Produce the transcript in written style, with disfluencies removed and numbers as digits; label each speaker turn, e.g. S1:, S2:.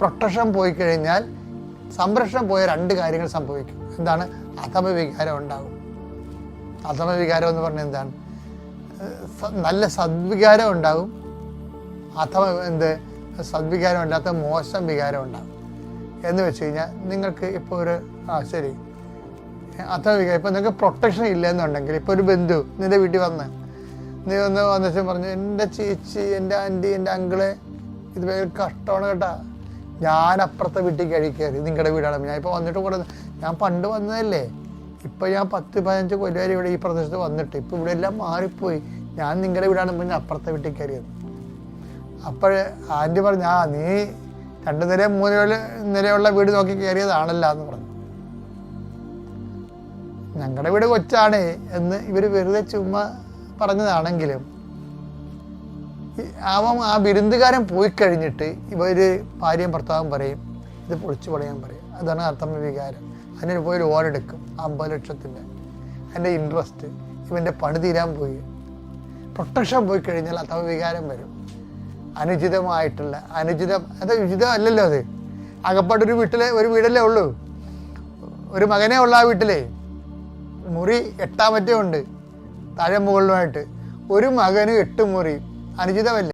S1: Protection പോയി കഴിഞ്ഞാൽ, സംരക്ഷണം പോയ രണ്ട് കാര്യങ്ങൾ സംഭവിക്കും. എന്താണ്? അധമവികാരം ഉണ്ടാകും. അധമവികാരം എന്ന് പറഞ്ഞാൽ എന്താണ്? നല്ല സദ്വികാരം ഉണ്ടാകും, സദ്വികാരം ഇല്ലാത്ത മോശം വികാരം ഉണ്ടാകും. എന്ന് വെച്ച് കഴിഞ്ഞാൽ നിങ്ങൾക്ക് ഇപ്പോൾ ഒരു ശരി അധമവികാരം, ഇപ്പോൾ നിങ്ങൾക്ക് പ്രൊട്ടക്ഷൻ ഇല്ലെന്നുണ്ടെങ്കിൽ, ഇപ്പോൾ ഒരു ബന്ധു നിൻ്റെ വീട്ടിൽ നീ വന്നിട്ട് പറഞ്ഞു, എൻ്റെ ചേച്ചി, എൻ്റെ ആൻറ്റി, എൻ്റെ അങ്കിളെ ഇത് ഭയങ്കര കഷ്ടമാണ് കേട്ടാ, ഞാൻ അപ്പുറത്തെ വീട്ടിൽ കയറി, നിങ്ങളുടെ വീടാണ്, ഞാൻ ഇപ്പോൾ വന്നിട്ട് കൂടെ, ഞാൻ പണ്ട് വന്നതല്ലേ, ഇപ്പം ഞാൻ 10-15 കൊല്ലം ഇവിടെ ഈ പ്രദേശത്ത് വന്നിട്ട് ഇപ്പം ഇവിടെ എല്ലാം മാറിപ്പോയി, ഞാൻ നിങ്ങളുടെ വീടാണ് പിന്നെ അപ്പുറത്തെ വീട്ടിൽ കയറിയത്. അപ്പോൾ ആൻറ്റി പറഞ്ഞു, നീ 2 നില 3 നിലയുള്ള വീട് നോക്കി കയറിയതാണല്ലോ എന്ന് പറഞ്ഞു. ഞങ്ങളുടെ വീട് കൊച്ചാണേ എന്ന് ഇവർ വെറുതെ ചുമ്മാ പറഞ്ഞതാണെങ്കിലും ആ വിരുന്നുകാരൻ പോയി കഴിഞ്ഞിട്ട് ഇവർ ഭാര്യയും ഭർത്താവും പറയും, ഇത് പൊളിച്ചു പണിയാൻ പറയും. അതാണ് അധമവികാരം. അതിന് പോയി ലോൺ എടുക്കും 50 ലക്ഷത്തിൻ്റെ. അതിൻ്റെ ഇൻട്രസ്റ്റ്, ഇവൻ്റെ പണി തീരാൻ പോയി. പ്രൊട്ടക്ഷൻ പോയി കഴിഞ്ഞാൽ അധമവികാരം വരും. അനുചിതമായിട്ടുള്ള അത് ഉചിതമല്ലല്ലോ. അത് അകപ്പാട്ടൊരു വീടല്ലേ ഉള്ളൂ, ഒരു മകനേ ഉള്ളൂ ആ വീട്ടിലെ. മുറി 8 ഉണ്ട് താഴെ മുകളിലുമായിട്ട്. ഒരു മകന് 8 മുറി. അനുചിതമല്ലേ?